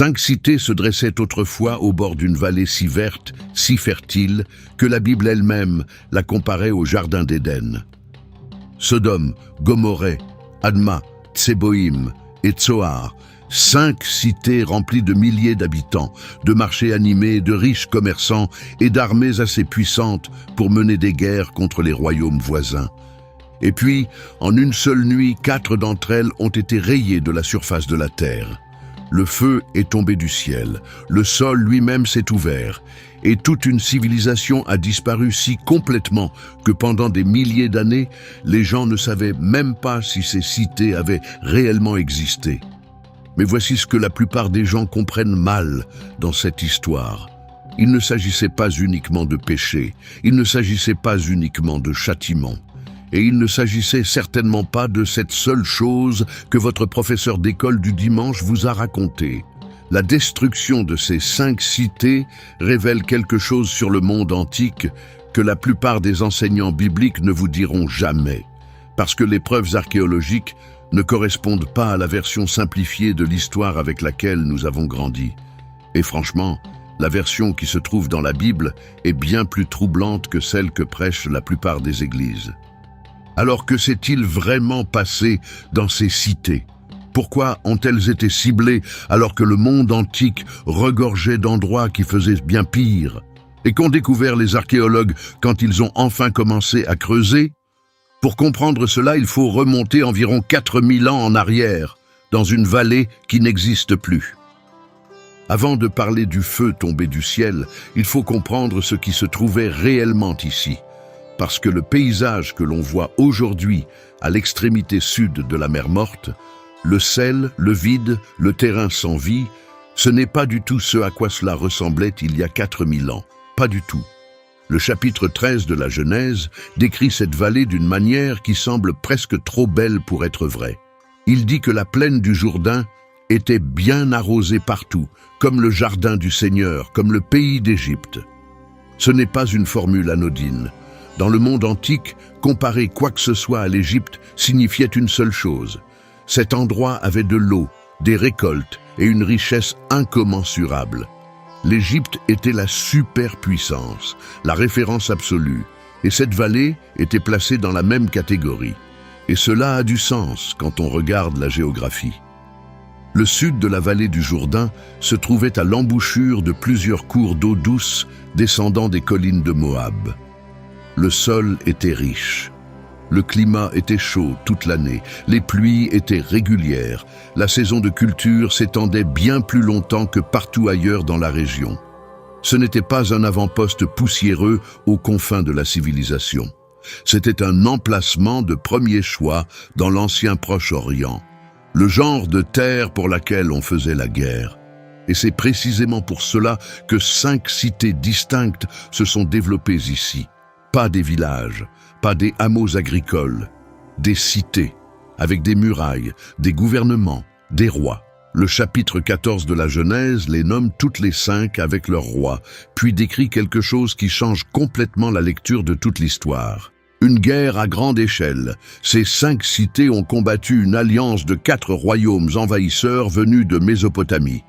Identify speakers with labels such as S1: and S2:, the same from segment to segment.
S1: 5 cités se dressaient autrefois au bord d'une vallée si verte, si fertile, que la Bible elle-même la comparait au jardin d'Éden. Sodome, Gomorrhée, Adma, Tseboïm et Tsoar, 5 cités remplies de milliers d'habitants, de marchés animés, de riches commerçants et d'armées assez puissantes pour mener des guerres contre les royaumes voisins. Et puis, en une seule nuit, 4 d'entre elles ont été rayées de la surface de la terre. Le feu est tombé du ciel, le sol lui-même s'est ouvert, et toute une civilisation a disparu si complètement que pendant des milliers d'années, les gens ne savaient même pas si ces cités avaient réellement existé. Mais voici ce que la plupart des gens comprennent mal dans cette histoire. Il ne s'agissait pas uniquement de péché, il ne s'agissait pas uniquement de châtiment. Et il ne s'agissait certainement pas de cette seule chose que votre professeur d'école du dimanche vous a racontée. La destruction de ces 5 cités révèle quelque chose sur le monde antique que la plupart des enseignants bibliques ne vous diront jamais, parce que les preuves archéologiques ne correspondent pas à la version simplifiée de l'histoire avec laquelle nous avons grandi. Et franchement, la version qui se trouve dans la Bible est bien plus troublante que celle que prêchent la plupart des églises. Alors que s'est-il vraiment passé dans ces cités? Pourquoi ont-elles été ciblées alors que le monde antique regorgeait d'endroits qui faisaient bien pire? Et qu'ont découvert les archéologues quand ils ont enfin commencé à creuser? Pour comprendre cela, il faut remonter environ 4000 ans en arrière, dans une vallée qui n'existe plus. Avant de parler du feu tombé du ciel, il faut comprendre ce qui se trouvait réellement ici. Parce que le paysage que l'on voit aujourd'hui à l'extrémité sud de la mer Morte, le sel, le vide, le terrain sans vie, ce n'est pas du tout ce à quoi cela ressemblait il y a 4000 ans. Pas du tout. Le chapitre 13 de la Genèse décrit cette vallée d'une manière qui semble presque trop belle pour être vraie. Il dit que la plaine du Jourdain était bien arrosée partout, comme le jardin du Seigneur, comme le pays d'Égypte. Ce n'est pas une formule anodine. Dans le monde antique, comparer quoi que ce soit à l'Égypte signifiait une seule chose. Cet endroit avait de l'eau, des récoltes et une richesse incommensurable. L'Égypte était la superpuissance, la référence absolue, et cette vallée était placée dans la même catégorie. Et cela a du sens quand on regarde la géographie. Le sud de la vallée du Jourdain se trouvait à l'embouchure de plusieurs cours d'eau douce descendant des collines de Moab. Le sol était riche. Le climat était chaud toute l'année. Les pluies étaient régulières. La saison de culture s'étendait bien plus longtemps que partout ailleurs dans la région. Ce n'était pas un avant-poste poussiéreux aux confins de la civilisation. C'était un emplacement de premier choix dans l'ancien Proche-Orient. Le genre de terre pour laquelle on faisait la guerre. Et c'est précisément pour cela que 5 cités distinctes se sont développées ici. Pas des villages, pas des hameaux agricoles, des cités, avec des murailles, des gouvernements, des rois. Le chapitre 14 de la Genèse les nomme toutes les 5 avec leurs rois, puis décrit quelque chose qui change complètement la lecture de toute l'histoire. Une guerre à grande échelle. Ces 5 cités ont combattu une alliance de 4 royaumes envahisseurs venus de Mésopotamie.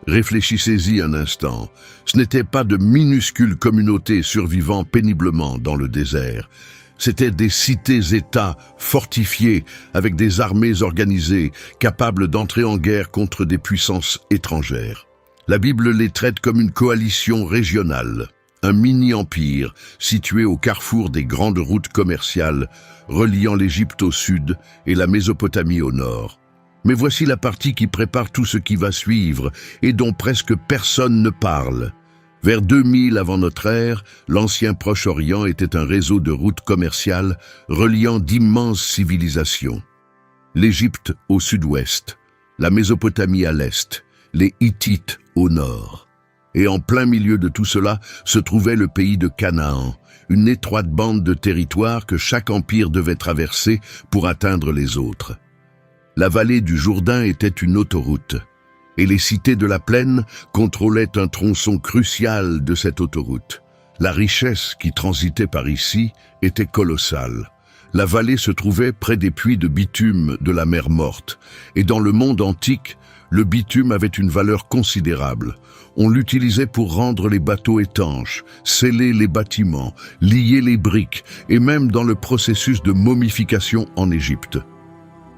S1: Réfléchissez-y un instant. Ce n'étaient pas de minuscules communautés survivant péniblement dans le désert. C'étaient des cités-États fortifiées avec des armées organisées, capables d'entrer en guerre contre des puissances étrangères. La Bible les traite comme une coalition régionale, un mini-empire situé au carrefour des grandes routes commerciales reliant l'Égypte au sud et la Mésopotamie au nord. Mais voici la partie qui prépare tout ce qui va suivre et dont presque personne ne parle. Vers 2000 avant notre ère, l'ancien Proche-Orient était un réseau de routes commerciales reliant d'immenses civilisations. L'Égypte au sud-ouest, la Mésopotamie à l'est, les Hittites au nord. Et en plein milieu de tout cela se trouvait le pays de Canaan, une étroite bande de territoire que chaque empire devait traverser pour atteindre les autres. La vallée du Jourdain était une autoroute, et les cités de la plaine contrôlaient un tronçon crucial de cette autoroute. La richesse qui transitait par ici était colossale. La vallée se trouvait près des puits de bitume de la mer Morte, et dans le monde antique, le bitume avait une valeur considérable. On l'utilisait pour rendre les bateaux étanches, sceller les bâtiments, lier les briques, et même dans le processus de momification en Égypte.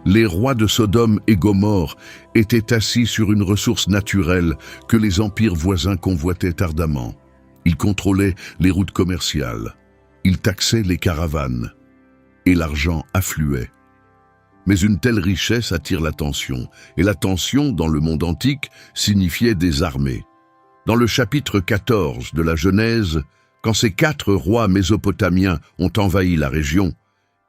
S1: Les rois de Sodome et Gomorrhe étaient assis sur une ressource naturelle que les empires voisins convoitaient ardemment. Ils contrôlaient les routes commerciales, ils taxaient les caravanes, et l'argent affluait. Mais une telle richesse attire l'attention, et l'attention, dans le monde antique, signifiait des armées. Dans le chapitre 14 de la Genèse, quand ces 4 rois mésopotamiens ont envahi la région,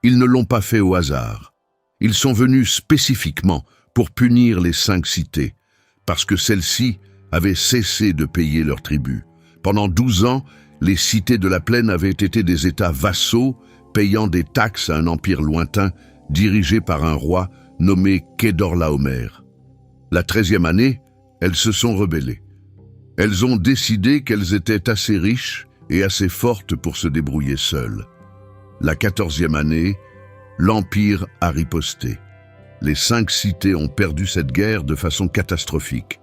S1: ils ne l'ont pas fait au hasard. Ils sont venus spécifiquement pour punir les 5 cités, parce que celles-ci avaient cessé de payer leur tribut. Pendant 12 ans, les cités de la plaine avaient été des États vassaux, payant des taxes à un empire lointain, dirigé par un roi nommé Kedorlaomer. La 13e année, elles se sont rebellées. Elles ont décidé qu'elles étaient assez riches et assez fortes pour se débrouiller seules. La 14e année, l'Empire a riposté. Les 5 cités ont perdu cette guerre de façon catastrophique.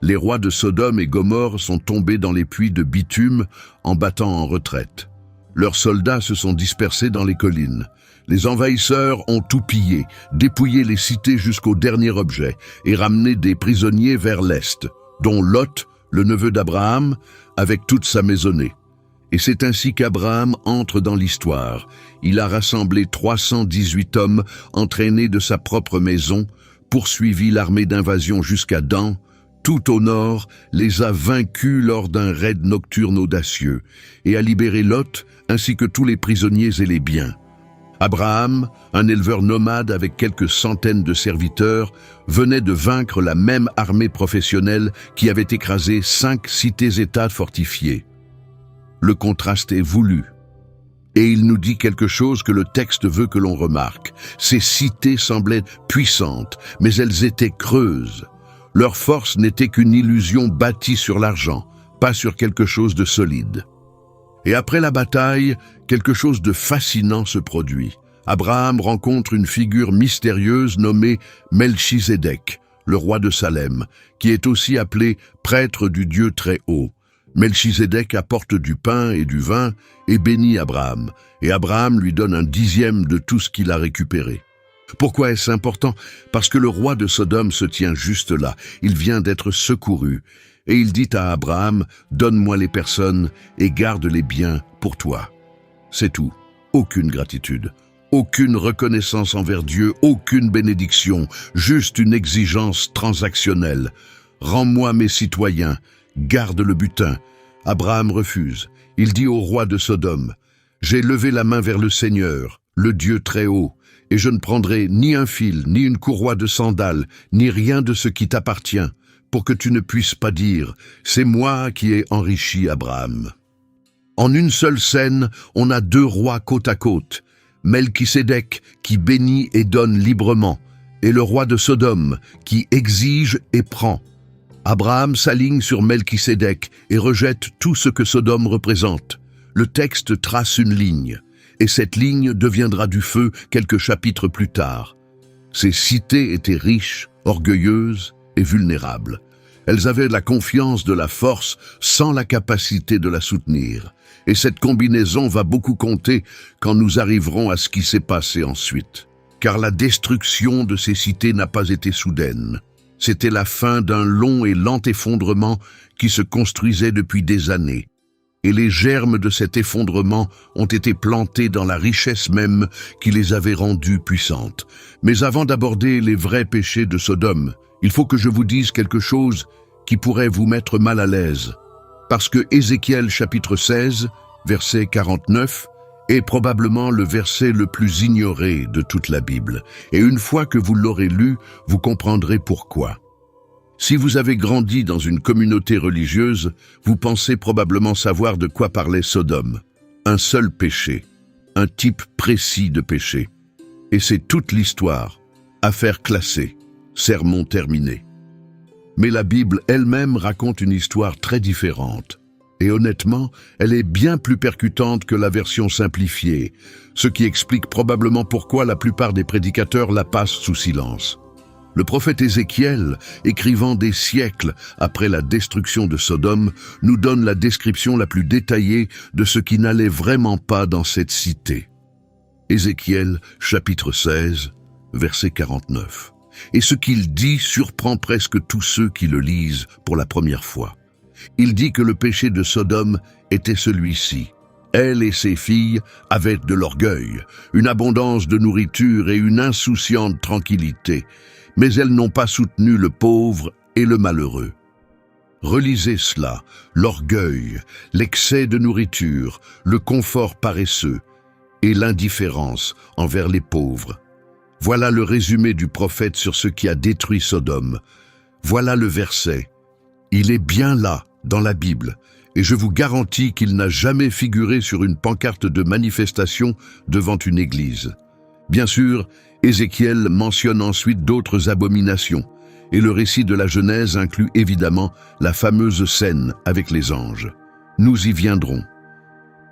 S1: Les rois de Sodome et Gomorrhe sont tombés dans les puits de bitume en battant en retraite. Leurs soldats se sont dispersés dans les collines. Les envahisseurs ont tout pillé, dépouillé les cités jusqu'au dernier objet et ramené des prisonniers vers l'est, dont Lot, le neveu d'Abraham, avec toute sa maisonnée. Et c'est ainsi qu'Abraham entre dans l'histoire. Il a rassemblé 318 hommes entraînés de sa propre maison, poursuivi l'armée d'invasion jusqu'à Dan, tout au nord, les a vaincus lors d'un raid nocturne audacieux, et a libéré Lot ainsi que tous les prisonniers et les biens. Abraham, un éleveur nomade avec quelques centaines de serviteurs, venait de vaincre la même armée professionnelle qui avait écrasé 5 cités-États fortifiées. Le contraste est voulu. Et il nous dit quelque chose que le texte veut que l'on remarque. Ces cités semblaient puissantes, mais elles étaient creuses. Leur force n'était qu'une illusion bâtie sur l'argent, pas sur quelque chose de solide. Et après la bataille, quelque chose de fascinant se produit. Abraham rencontre une figure mystérieuse nommée Melchizedek, le roi de Salem, qui est aussi appelé prêtre du Dieu très haut. Melchizedek apporte du pain et du vin et bénit Abraham, et Abraham lui donne un 10e de tout ce qu'il a récupéré. Pourquoi est-ce important? Parce que le roi de Sodome se tient juste là, il vient d'être secouru, et il dit à Abraham, « Donne-moi les personnes et garde les biens pour toi. » C'est tout, aucune gratitude, aucune reconnaissance envers Dieu, aucune bénédiction, juste une exigence transactionnelle. « Rends-moi mes citoyens, garde le butin. » Abraham refuse. Il dit au roi de Sodome, « J'ai levé la main vers le Seigneur, le Dieu très haut, et je ne prendrai ni un fil, ni une courroie de sandales, ni rien de ce qui t'appartient, pour que tu ne puisses pas dire, c'est moi qui ai enrichi Abraham. » En une seule scène, on a 2 rois côte à côte, Melchisédek qui bénit et donne librement, et le roi de Sodome qui exige et prend. Abraham s'aligne sur Melchisédek et rejette tout ce que Sodome représente. Le texte trace une ligne, et cette ligne deviendra du feu quelques chapitres plus tard. Ces cités étaient riches, orgueilleuses et vulnérables. Elles avaient la confiance de la force sans la capacité de la soutenir. Et cette combinaison va beaucoup compter quand nous arriverons à ce qui s'est passé ensuite. Car la destruction de ces cités n'a pas été soudaine. C'était la fin d'un long et lent effondrement qui se construisait depuis des années. Et les germes de cet effondrement ont été plantés dans la richesse même qui les avait rendues puissantes. Mais avant d'aborder les vrais péchés de Sodome, il faut que je vous dise quelque chose qui pourrait vous mettre mal à l'aise. Parce que Ézéchiel chapitre 16, verset 49, est probablement le verset le plus ignoré de toute la Bible. Et une fois que vous l'aurez lu, vous comprendrez pourquoi. Si vous avez grandi dans une communauté religieuse, vous pensez probablement savoir de quoi parlait Sodome. Un seul péché, un type précis de péché. Et c'est toute l'histoire. Affaire classée, sermon terminé. Mais la Bible elle-même raconte une histoire très différente. Et honnêtement, elle est bien plus percutante que la version simplifiée, ce qui explique probablement pourquoi la plupart des prédicateurs la passent sous silence. Le prophète Ézéchiel, écrivant des siècles après la destruction de Sodome, nous donne la description la plus détaillée de ce qui n'allait vraiment pas dans cette cité. Ézéchiel, chapitre 16, verset 49. Et ce qu'il dit surprend presque tous ceux qui le lisent pour la première fois. Il dit que le péché de Sodome était celui-ci. Elle et ses filles avaient de l'orgueil, une abondance de nourriture et une insouciante tranquillité, mais elles n'ont pas soutenu le pauvre et le malheureux. Relisez cela, l'orgueil, l'excès de nourriture, le confort paresseux et l'indifférence envers les pauvres. Voilà le résumé du prophète sur ce qui a détruit Sodome. Voilà le verset. Il est bien là, dans la Bible, et je vous garantis qu'il n'a jamais figuré sur une pancarte de manifestation devant une église. Bien sûr, Ézéchiel mentionne ensuite d'autres abominations, et le récit de la Genèse inclut évidemment la fameuse scène avec les anges. Nous y viendrons.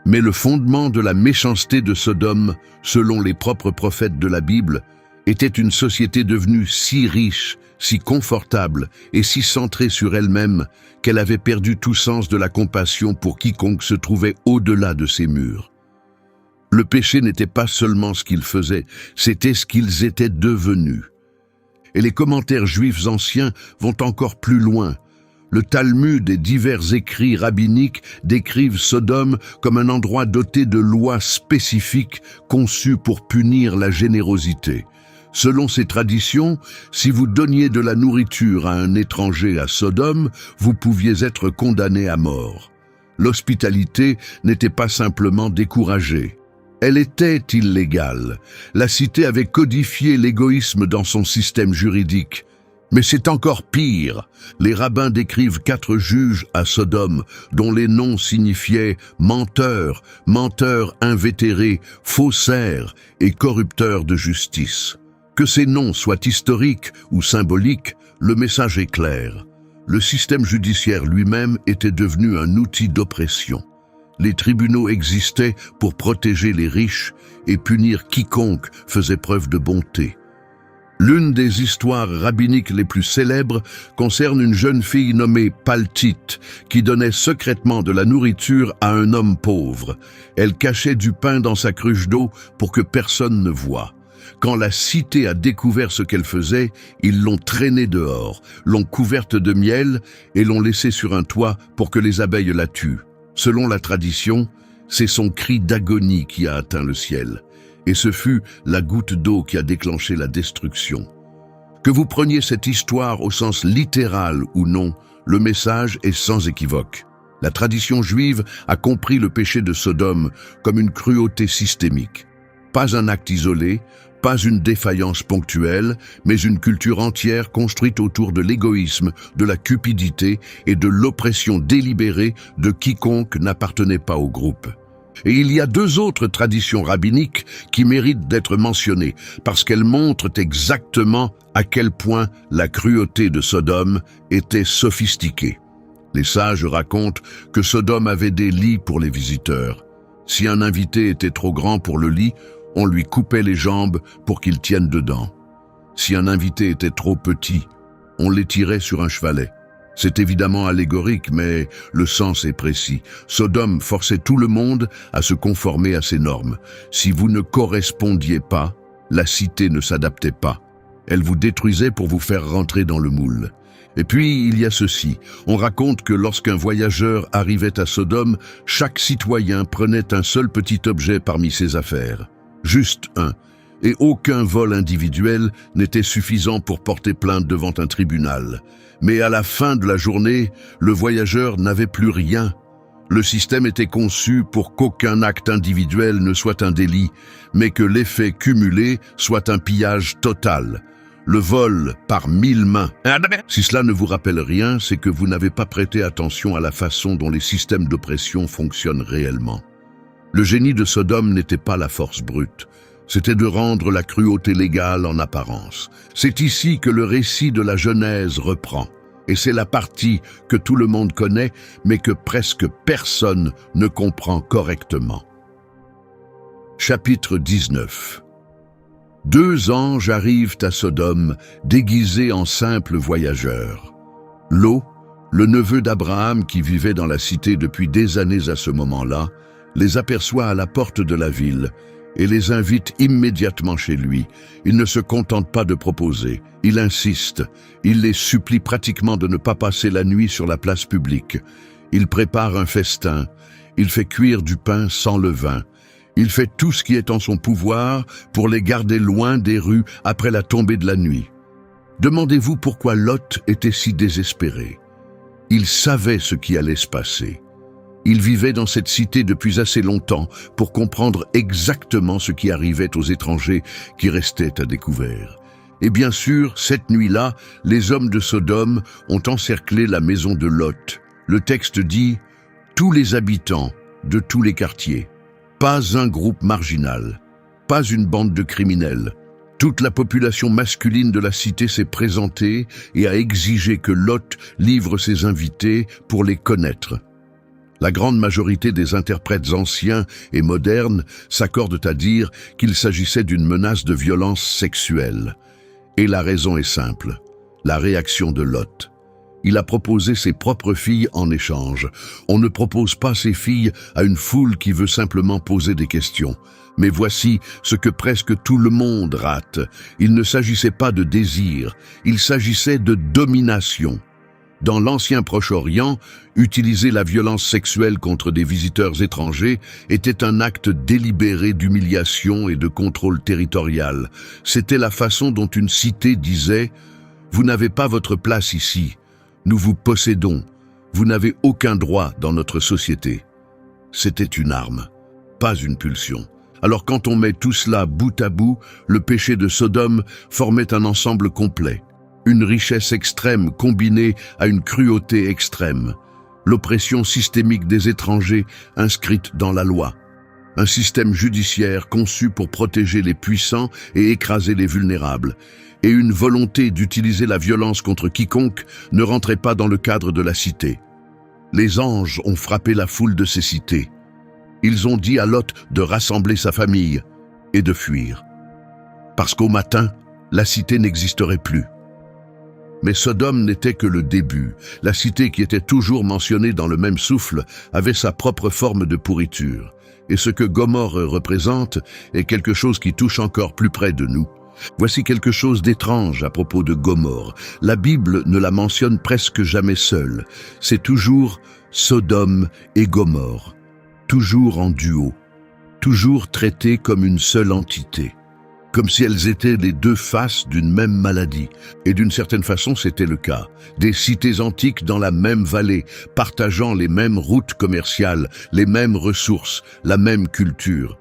S1: Mais le fondement de la méchanceté de Sodome, selon les propres prophètes de la Bible, était une société devenue si riche, si confortable et si centrée sur elle-même qu'elle avait perdu tout sens de la compassion pour quiconque se trouvait au-delà de ses murs. Le péché n'était pas seulement ce qu'ils faisaient, c'était ce qu'ils étaient devenus. Et les commentaires juifs anciens vont encore plus loin. Le Talmud et divers écrits rabbiniques décrivent Sodome comme un endroit doté de lois spécifiques conçues pour punir la générosité. Selon ces traditions, si vous donniez de la nourriture à un étranger à Sodome, vous pouviez être condamné à mort. L'hospitalité n'était pas simplement découragée. Elle était illégale. La cité avait codifié l'égoïsme dans son système juridique. Mais c'est encore pire. Les rabbins décrivent 4 juges à Sodome, dont les noms signifiaient menteurs, menteurs invétérés, faussaires et corrupteurs de justice. Que ces noms soient historiques ou symboliques, le message est clair. Le système judiciaire lui-même était devenu un outil d'oppression. Les tribunaux existaient pour protéger les riches et punir quiconque faisait preuve de bonté. L'une des histoires rabbiniques les plus célèbres concerne une jeune fille nommée Paltite qui donnait secrètement de la nourriture à un homme pauvre. Elle cachait du pain dans sa cruche d'eau pour que personne ne voie. Quand la cité a découvert ce qu'elle faisait, ils l'ont traînée dehors, l'ont couverte de miel et l'ont laissée sur un toit pour que les abeilles la tuent. Selon la tradition, c'est son cri d'agonie qui a atteint le ciel. Et ce fut la goutte d'eau qui a déclenché la destruction. Que vous preniez cette histoire au sens littéral ou non, le message est sans équivoque. La tradition juive a compris le péché de Sodome comme une cruauté systémique. Pas un acte isolé, pas une défaillance ponctuelle, mais une culture entière construite autour de l'égoïsme, de la cupidité et de l'oppression délibérée de quiconque n'appartenait pas au groupe. Et il y a 2 autres traditions rabbiniques qui méritent d'être mentionnées, parce qu'elles montrent exactement à quel point la cruauté de Sodome était sophistiquée. Les sages racontent que Sodome avait des lits pour les visiteurs. Si un invité était trop grand pour le lit, on lui coupait les jambes pour qu'il tienne dedans. Si un invité était trop petit, on l'étirait sur un chevalet. C'est évidemment allégorique, mais le sens est précis. Sodome forçait tout le monde à se conformer à ses normes. Si vous ne correspondiez pas, la cité ne s'adaptait pas. Elle vous détruisait pour vous faire rentrer dans le moule. Et puis, il y a ceci. On raconte que lorsqu'un voyageur arrivait à Sodome, chaque citoyen prenait un seul petit objet parmi ses affaires. Juste un. Et aucun vol individuel n'était suffisant pour porter plainte devant un tribunal. Mais à la fin de la journée, le voyageur n'avait plus rien. Le système était conçu pour qu'aucun acte individuel ne soit un délit, mais que l'effet cumulé soit un pillage total. Le vol par 1000 mains. Si cela ne vous rappelle rien, c'est que vous n'avez pas prêté attention à la façon dont les systèmes d'oppression fonctionnent réellement. Le génie de Sodome n'était pas la force brute. C'était de rendre la cruauté légale en apparence. C'est ici que le récit de la Genèse reprend. Et c'est la partie que tout le monde connaît, mais que presque personne ne comprend correctement. Chapitre 19. 2 anges arrivent à Sodome, déguisés en simples voyageurs. Lot, le neveu d'Abraham qui vivait dans la cité depuis des années à ce moment-là, les aperçoit à la porte de la ville et les invite immédiatement chez lui. Il ne se contente pas de proposer, il insiste, il les supplie pratiquement de ne pas passer la nuit sur la place publique. Il prépare un festin, il fait cuire du pain sans levain. Il fait tout ce qui est en son pouvoir pour les garder loin des rues après la tombée de la nuit. Demandez-vous pourquoi Lot était si désespéré. Il savait ce qui allait se passer. Il vivait dans cette cité depuis assez longtemps pour comprendre exactement ce qui arrivait aux étrangers qui restaient à découvert. Et bien sûr, cette nuit-là, les hommes de Sodome ont encerclé la maison de Lot. Le texte dit « tous les habitants de tous les quartiers ». Pas un groupe marginal, pas une bande de criminels. Toute la population masculine de la cité s'est présentée et a exigé que Lot livre ses invités pour les connaître. La grande majorité des interprètes anciens et modernes s'accordent à dire qu'il s'agissait d'une menace de violence sexuelle. Et la raison est simple, la réaction de Lot. Il a proposé ses propres filles en échange. On ne propose pas ses filles à une foule qui veut simplement poser des questions. Mais voici ce que presque tout le monde rate. Il ne s'agissait pas de désir, il s'agissait de domination. Dans l'ancien Proche-Orient, utiliser la violence sexuelle contre des visiteurs étrangers était un acte délibéré d'humiliation et de contrôle territorial. C'était la façon dont une cité disait « Vous n'avez pas votre place ici. Nous vous possédons. Vous n'avez aucun droit dans notre société. » C'était une arme, pas une pulsion. Alors quand on met tout cela bout à bout, le péché de Sodome formait un ensemble complet. Une richesse extrême combinée à une cruauté extrême. L'oppression systémique des étrangers inscrite dans la loi. Un système judiciaire conçu pour protéger les puissants et écraser les vulnérables. Et une volonté d'utiliser la violence contre quiconque ne rentrait pas dans le cadre de la cité. Les anges ont frappé la foule de ces cités. Ils ont dit à Lot de rassembler sa famille et de fuir. Parce qu'au matin, la cité n'existerait plus. Mais Sodome n'était que le début. La cité qui était toujours mentionnée dans le même souffle avait sa propre forme de pourriture. Et ce que Gomorrhe représente est quelque chose qui touche encore plus près de nous. Voici quelque chose d'étrange à propos de Gomorrhe. La Bible ne la mentionne presque jamais seule. C'est toujours Sodome et Gomorrhe, toujours en duo, toujours traitées comme une seule entité, comme si elles étaient les 2 faces d'une même maladie. Et d'une certaine façon, c'était le cas. Des cités antiques dans la même vallée, partageant les mêmes routes commerciales, les mêmes ressources, la même culture.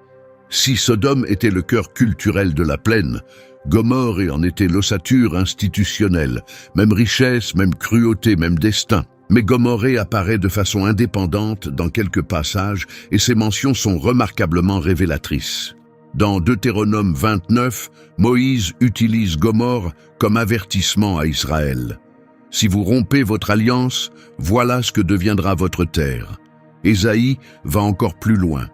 S1: Si Sodome était le cœur culturel de la plaine, Gomorrhe en était l'ossature institutionnelle, même richesse, même cruauté, même destin. Mais Gomorrhe apparaît de façon indépendante dans quelques passages et ses mentions sont remarquablement révélatrices. Dans Deutéronome 29, Moïse utilise Gomorrhe comme avertissement à Israël. « Si vous rompez votre alliance, voilà ce que deviendra votre terre. » Ésaïe va encore plus loin.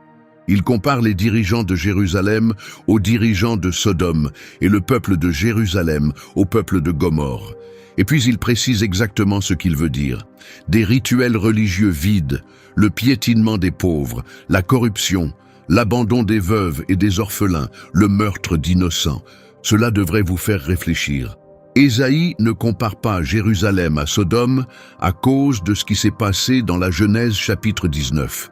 S1: Il compare les dirigeants de Jérusalem aux dirigeants de Sodome et le peuple de Jérusalem au peuple de Gomorrhe. Et puis il précise exactement ce qu'il veut dire. Des rituels religieux vides, le piétinement des pauvres, la corruption, l'abandon des veuves et des orphelins, le meurtre d'innocents. Cela devrait vous faire réfléchir. Ésaïe ne compare pas Jérusalem à Sodome à cause de ce qui s'est passé dans la Genèse chapitre 19.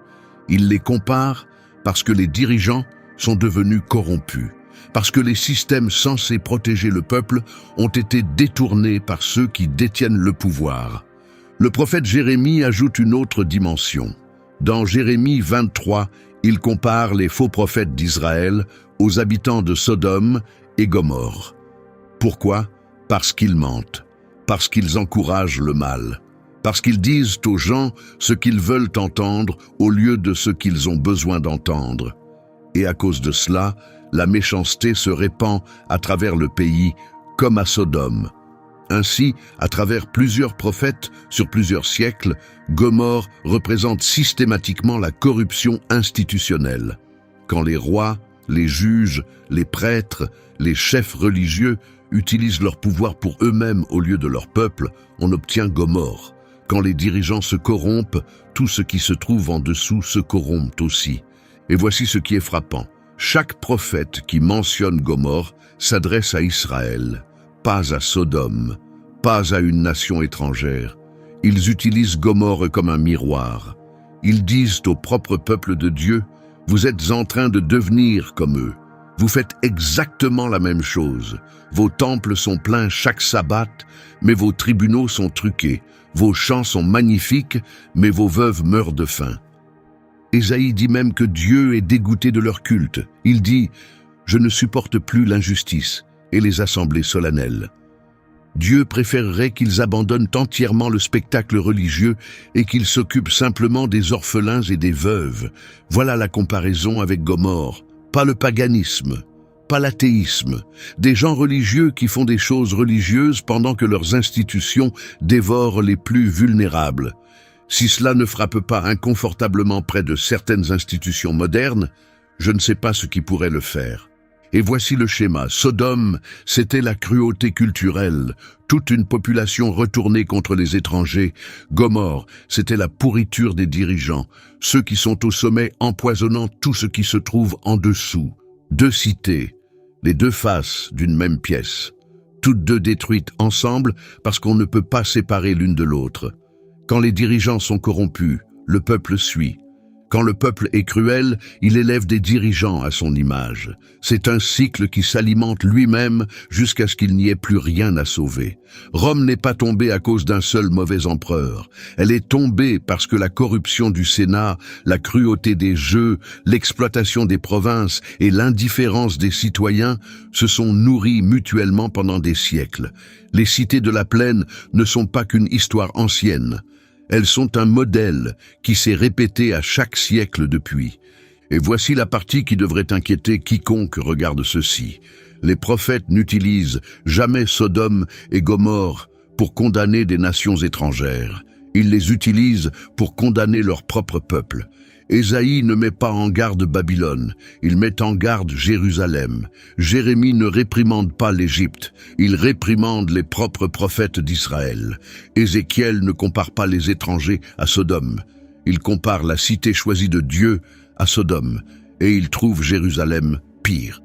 S1: Il les compare parce que les dirigeants sont devenus corrompus, parce que les systèmes censés protéger le peuple ont été détournés par ceux qui détiennent le pouvoir. Le prophète Jérémie ajoute une autre dimension. Dans Jérémie 23, il compare les faux prophètes d'Israël aux habitants de Sodome et Gomorrhe. Pourquoi? Parce qu'ils mentent, parce qu'ils encouragent le mal, parce qu'ils disent aux gens ce qu'ils veulent entendre au lieu de ce qu'ils ont besoin d'entendre. Et à cause de cela, la méchanceté se répand à travers le pays comme à Sodome. Ainsi, à travers plusieurs prophètes sur plusieurs siècles, Gomorrhe représente systématiquement la corruption institutionnelle. Quand les rois, les juges, les prêtres, les chefs religieux utilisent leur pouvoir pour eux-mêmes au lieu de leur peuple, on obtient Gomorrhe. Quand les dirigeants se corrompent, tout ce qui se trouve en dessous se corrompt aussi. Et voici ce qui est frappant. Chaque prophète qui mentionne Gomorrhe s'adresse à Israël, pas à Sodome, pas à une nation étrangère. Ils utilisent Gomorrhe comme un miroir. Ils disent au propre peuple de Dieu, « Vous êtes en train de devenir comme eux. Vous faites exactement la même chose. Vos temples sont pleins chaque sabbat, mais vos tribunaux sont truqués. Vos champs sont magnifiques, mais vos veuves meurent de faim. » Ésaïe dit même que Dieu est dégoûté de leur culte. Il dit « Je ne supporte plus l'injustice et les assemblées solennelles. » Dieu préférerait qu'ils abandonnent entièrement le spectacle religieux et qu'ils s'occupent simplement des orphelins et des veuves. Voilà la comparaison avec Gomorrhe. Pas le paganisme, pas l'athéisme. Des gens religieux qui font des choses religieuses pendant que leurs institutions dévorent les plus vulnérables. Si cela ne frappe pas inconfortablement près de certaines institutions modernes, je ne sais pas ce qui pourrait le faire. Et voici le schéma. Sodome, c'était la cruauté culturelle, toute une population retournée contre les étrangers. Gomorrhe, c'était la pourriture des dirigeants, ceux qui sont au sommet empoisonnant tout ce qui se trouve en dessous. Deux cités, les deux faces d'une même pièce, toutes deux détruites ensemble parce qu'on ne peut pas séparer l'une de l'autre. Quand les dirigeants sont corrompus, le peuple suit. Quand le peuple est cruel, il élève des dirigeants à son image. C'est un cycle qui s'alimente lui-même jusqu'à ce qu'il n'y ait plus rien à sauver. Rome n'est pas tombée à cause d'un seul mauvais empereur. Elle est tombée parce que la corruption du Sénat, la cruauté des jeux, l'exploitation des provinces et l'indifférence des citoyens se sont nourris mutuellement pendant des siècles. Les cités de la plaine ne sont pas qu'une histoire ancienne. Elles sont un modèle qui s'est répété à chaque siècle depuis. Et voici la partie qui devrait inquiéter quiconque regarde ceci. Les prophètes n'utilisent jamais Sodome et Gomorrhe pour condamner des nations étrangères. Ils les utilisent pour condamner leur propre peuple. Ésaïe ne met pas en garde Babylone, il met en garde Jérusalem. Jérémie ne réprimande pas l'Égypte, il réprimande les propres prophètes d'Israël. Ézéchiel ne compare pas les étrangers à Sodome, il compare la cité choisie de Dieu à Sodome, et il trouve Jérusalem pire.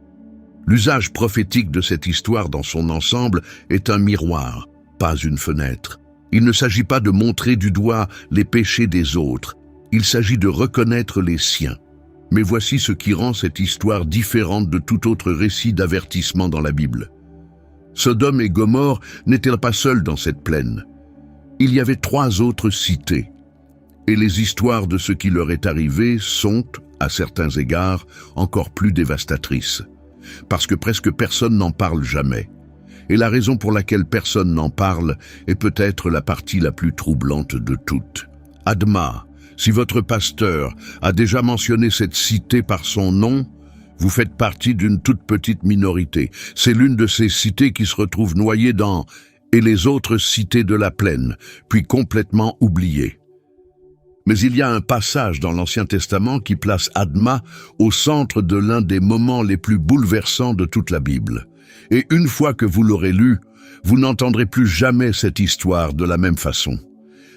S1: L'usage prophétique de cette histoire dans son ensemble est un miroir, pas une fenêtre. Il ne s'agit pas de montrer du doigt les péchés des autres, il s'agit de reconnaître les siens. Mais voici ce qui rend cette histoire différente de tout autre récit d'avertissement dans la Bible. Sodome et Gomorrhe n'étaient pas seuls dans cette plaine. Il y avait 3 autres cités. Et les histoires de ce qui leur est arrivé sont, à certains égards, encore plus dévastatrices. Parce que presque personne n'en parle jamais. Et la raison pour laquelle personne n'en parle est peut-être la partie la plus troublante de toutes. Adma, si votre pasteur a déjà mentionné cette cité par son nom, vous faites partie d'une toute petite minorité. C'est l'une de ces cités qui se retrouve noyée dans « et les autres cités de la plaine », puis complètement oubliée. Mais il y a un passage dans l'Ancien Testament qui place Adma au centre de l'un des moments les plus bouleversants de toute la Bible. Et une fois que vous l'aurez lu, vous n'entendrez plus jamais cette histoire de la même façon.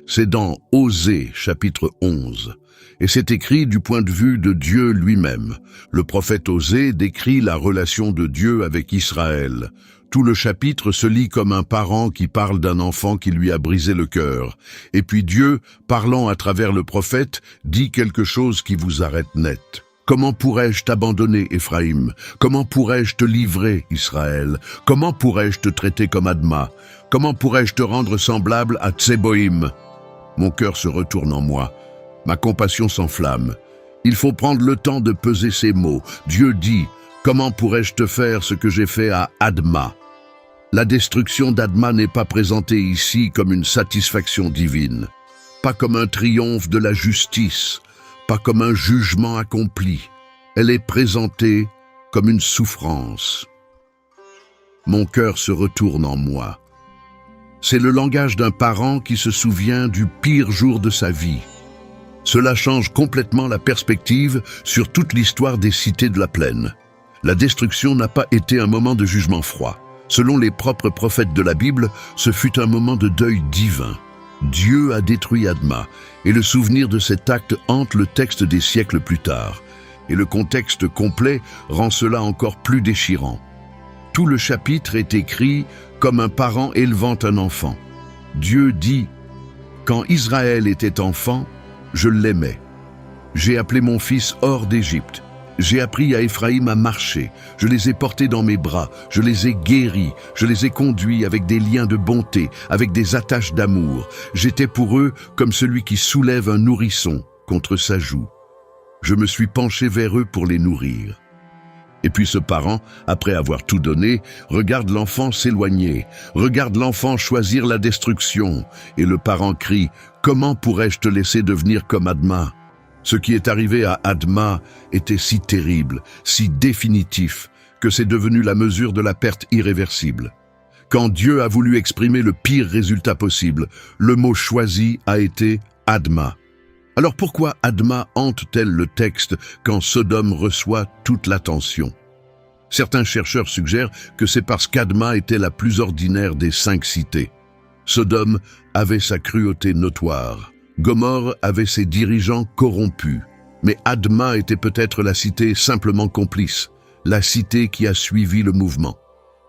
S1: C'est dans Osée, chapitre 11, et c'est écrit du point de vue de Dieu lui-même. Le prophète Osée décrit la relation de Dieu avec Israël. Tout le chapitre se lit comme un parent qui parle d'un enfant qui lui a brisé le cœur. Et puis Dieu, parlant à travers le prophète, dit quelque chose qui vous arrête net. Comment pourrais-je t'abandonner, Éphraïm? Comment pourrais-je te livrer, Israël? Comment pourrais-je te traiter comme Adma? Comment pourrais-je te rendre semblable à Tseboïm? Mon cœur se retourne en moi. Ma compassion s'enflamme. Il faut prendre le temps de peser ces mots. Dieu dit, comment pourrais-je te faire ce que j'ai fait à Adma? La destruction d'Adma n'est pas présentée ici comme une satisfaction divine, pas comme un triomphe de la justice, pas comme un jugement accompli. Elle est présentée comme une souffrance. Mon cœur se retourne en moi. C'est le langage d'un parent qui se souvient du pire jour de sa vie. Cela change complètement la perspective sur toute l'histoire des cités de la plaine. La destruction n'a pas été un moment de jugement froid. Selon les propres prophètes de la Bible, ce fut un moment de deuil divin. Dieu a détruit Adma, et le souvenir de cet acte hante le texte des siècles plus tard. Et le contexte complet rend cela encore plus déchirant. Tout le chapitre est écrit comme un parent élevant un enfant. Dieu dit « Quand Israël était enfant, je l'aimais. J'ai appelé mon fils hors d'Égypte. J'ai appris à Éphraïm à marcher. Je les ai portés dans mes bras. Je les ai guéris. Je les ai conduits avec des liens de bonté, avec des attaches d'amour. J'étais pour eux comme celui qui soulève un nourrisson contre sa joue. Je me suis penché vers eux pour les nourrir. » Et puis ce parent, après avoir tout donné, regarde l'enfant s'éloigner, regarde l'enfant choisir la destruction. Et le parent crie « Comment pourrais-je te laisser devenir comme Adma ?» Ce qui est arrivé à Adma était si terrible, si définitif, que c'est devenu la mesure de la perte irréversible. Quand Dieu a voulu exprimer le pire résultat possible, le mot choisi a été Adma. Alors pourquoi Adma hante-t-elle le texte quand Sodome reçoit toute l'attention? Certains chercheurs suggèrent que c'est parce qu'Adma était la plus ordinaire des 5 cités. Sodome avait sa cruauté notoire. Gomorrhe avait ses dirigeants corrompus. Mais Adma était peut-être la cité simplement complice, la cité qui a suivi le mouvement,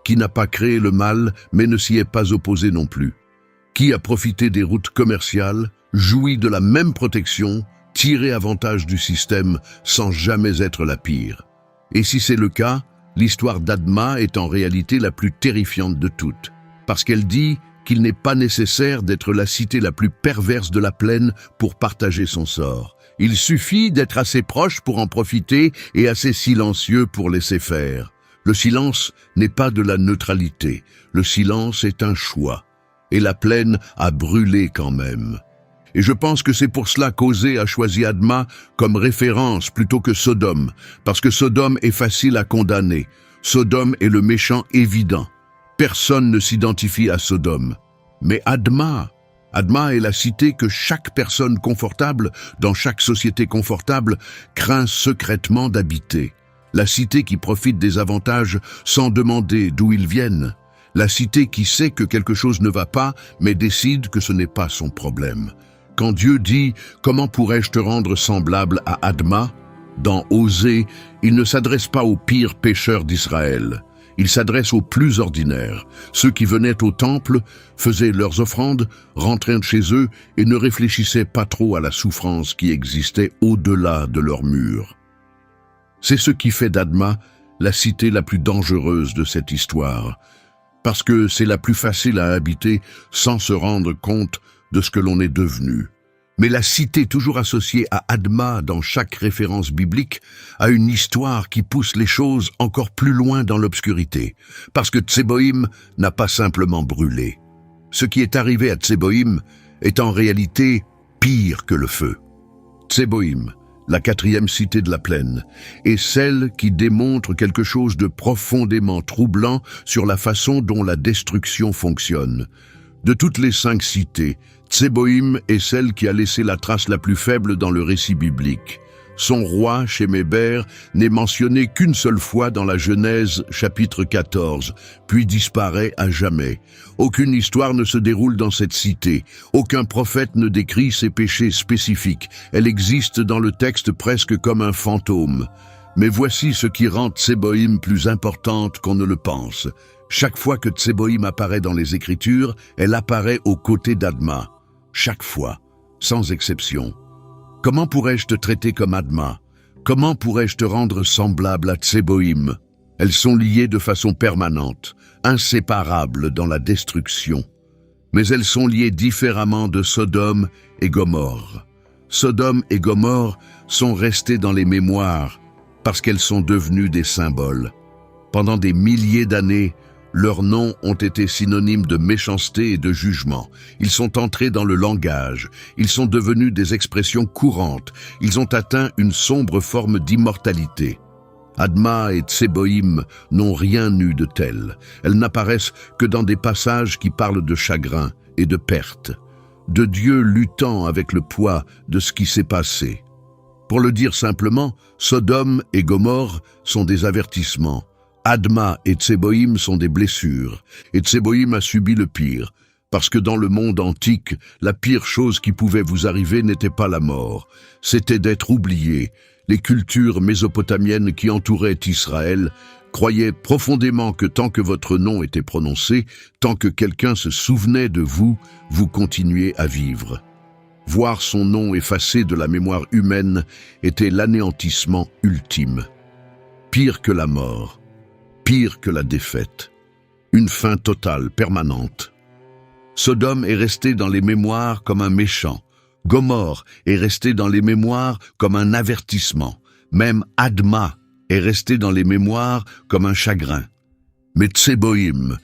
S1: qui n'a pas créé le mal mais ne s'y est pas opposé non plus, qui a profité des routes commerciales, joui de la même protection, tiré avantage du système sans jamais être la pire. Et si c'est le cas, l'histoire d'Adma est en réalité la plus terrifiante de toutes, parce qu'elle dit qu'il n'est pas nécessaire d'être la cité la plus perverse de la plaine pour partager son sort. Il suffit d'être assez proche pour en profiter et assez silencieux pour laisser faire. Le silence n'est pas de la neutralité, le silence est un choix. Et la plaine a brûlé quand même. Et je pense que c'est pour cela qu'Osée a choisi Adma comme référence plutôt que Sodome, parce que Sodome est facile à condamner. Sodome est le méchant évident. Personne ne s'identifie à Sodome. Mais Adma est la cité que chaque personne confortable, dans chaque société confortable, craint secrètement d'habiter. La cité qui profite des avantages sans demander d'où ils viennent. La cité qui sait que quelque chose ne va pas, mais décide que ce n'est pas son problème. Quand Dieu dit « Comment pourrais-je te rendre semblable à Adma ?» dans Osée, il ne s'adresse pas aux pires pécheurs d'Israël. Il s'adresse aux plus ordinaires, ceux qui venaient au temple, faisaient leurs offrandes, rentraient chez eux et ne réfléchissaient pas trop à la souffrance qui existait au-delà de leurs murs. C'est ce qui fait d'Adma la cité la plus dangereuse de cette histoire, parce que c'est la plus facile à habiter sans se rendre compte de ce que l'on est devenu. Mais la cité toujours associée à Adma dans chaque référence biblique a une histoire qui pousse les choses encore plus loin dans l'obscurité, parce que Tseboïm n'a pas simplement brûlé. Ce qui est arrivé à Tseboïm est en réalité pire que le feu. Tseboïm, la 4e cité de la plaine, est celle qui démontre quelque chose de profondément troublant sur la façon dont la destruction fonctionne. De toutes les 5 cités, Tseboïm est celle qui a laissé la trace la plus faible dans le récit biblique. Son roi, Sheméber, n'est mentionné qu'une seule fois dans la Genèse chapitre 14, puis disparaît à jamais. Aucune histoire ne se déroule dans cette cité. Aucun prophète ne décrit ses péchés spécifiques. Elle existe dans le texte presque comme un fantôme. Mais voici ce qui rend Tseboïm plus importante qu'on ne le pense. Chaque fois que Tseboïm apparaît dans les Écritures, elle apparaît aux côtés d'Adma. Chaque fois, sans exception. Comment pourrais-je te traiter comme Adma? Comment pourrais-je te rendre semblable à Tseboïm? Elles sont liées de façon permanente, inséparables dans la destruction. Mais elles sont liées différemment de Sodome et Gomorrhe. Sodome et Gomorrhe sont restées dans les mémoires parce qu'elles sont devenues des symboles. Pendant des milliers d'années, leurs noms ont été synonymes de méchanceté et de jugement. Ils sont entrés dans le langage. Ils sont devenus des expressions courantes. Ils ont atteint une sombre forme d'immortalité. Adma et Tseboïm n'ont rien eu de tel. Elles n'apparaissent que dans des passages qui parlent de chagrin et de perte, de Dieu luttant avec le poids de ce qui s'est passé. Pour le dire simplement, Sodome et Gomorrhe sont des avertissements. Adma et Tseboïm sont des blessures, et Tseboïm a subi le pire, parce que dans le monde antique, la pire chose qui pouvait vous arriver n'était pas la mort, c'était d'être oublié. Les cultures mésopotamiennes qui entouraient Israël croyaient profondément que tant que votre nom était prononcé, tant que quelqu'un se souvenait de vous, vous continuiez à vivre. Voir son nom effacé de la mémoire humaine était l'anéantissement ultime. Pire que la mort. Pire que la défaite, une fin totale, permanente. Sodome est resté dans les mémoires comme un méchant. Gomorrhe est resté dans les mémoires comme un avertissement. Même Adma est resté dans les mémoires comme un chagrin. Mais Tseboïm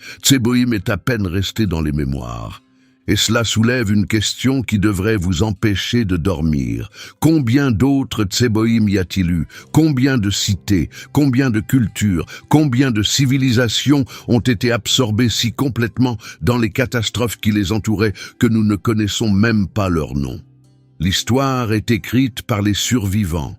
S1: est à peine resté dans les mémoires. Et cela soulève une question qui devrait vous empêcher de dormir. Combien d'autres Tseboïm y a-t-il eu? Combien de cités, combien de cultures, combien de civilisations ont été absorbées si complètement dans les catastrophes qui les entouraient que nous ne connaissons même pas leur nom? L'histoire est écrite par les survivants.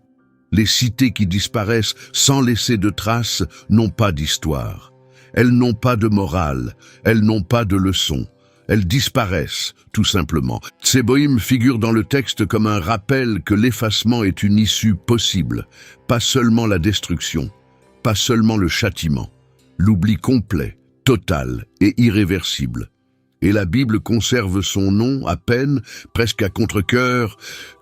S1: Les cités qui disparaissent sans laisser de traces n'ont pas d'histoire. Elles n'ont pas de morale, elles n'ont pas de leçon. Elles disparaissent, tout simplement. Tseboïm figure dans le texte comme un rappel que l'effacement est une issue possible, pas seulement la destruction, pas seulement le châtiment, l'oubli complet, total et irréversible. Et la Bible conserve son nom à peine, presque à contre-cœur,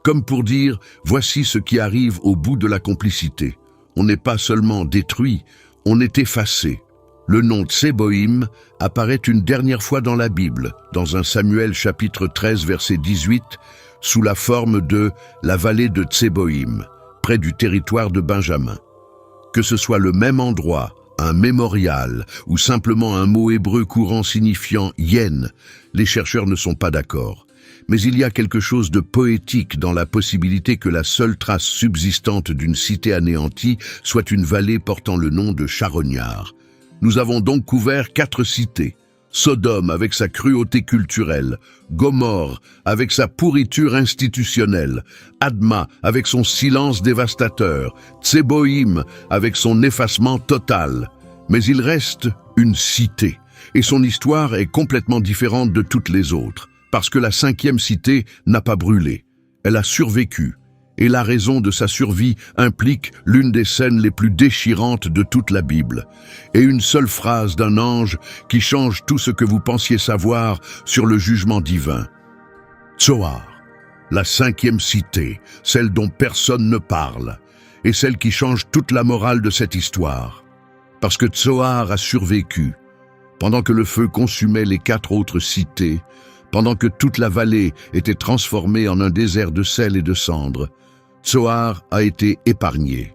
S1: comme pour dire « voici ce qui arrive au bout de la complicité ». On n'est pas seulement détruit, on est effacé. Le nom Tseboïm apparaît une dernière fois dans la Bible, dans 1 Samuel chapitre 13 verset 18, sous la forme de la vallée de Tseboïm, près du territoire de Benjamin. Que ce soit le même endroit, un mémorial ou simplement un mot hébreu courant signifiant « yen », les chercheurs ne sont pas d'accord. Mais il y a quelque chose de poétique dans la possibilité que la seule trace subsistante d'une cité anéantie soit une vallée portant le nom de Charognard. Nous avons donc couvert 4 cités. Sodome avec sa cruauté culturelle, Gomorrhe avec sa pourriture institutionnelle, Adma avec son silence dévastateur, Tseboïm avec son effacement total. Mais il reste une cité, et son histoire est complètement différente de toutes les autres, parce que la 5e cité n'a pas brûlé, elle a survécu. Et la raison de sa survie implique l'une des scènes les plus déchirantes de toute la Bible. Et une seule phrase d'un ange qui change tout ce que vous pensiez savoir sur le jugement divin. Tsoar, la 5e cité, celle dont personne ne parle, et celle qui change toute la morale de cette histoire. Parce que Tsoar a survécu, pendant que le feu consumait les 4 autres cités, pendant que toute la vallée était transformée en un désert de sel et de cendres. Tsoar a été épargné,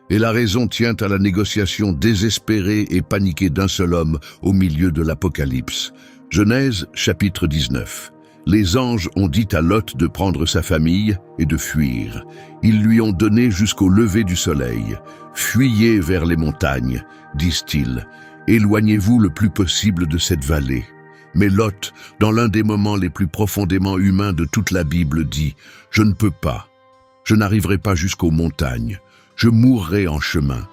S1: et la raison tient à la négociation désespérée et paniquée d'un seul homme au milieu de l'Apocalypse. Genèse, chapitre 19. Les anges ont dit à Lot de prendre sa famille et de fuir. Ils lui ont donné jusqu'au lever du soleil. « Fuyez vers les montagnes », disent-ils. « Éloignez-vous le plus possible de cette vallée. » Mais Lot, dans l'un des moments les plus profondément humains de toute la Bible, dit « Je ne peux pas. Je n'arriverai pas jusqu'aux montagnes. Je mourrai en chemin. »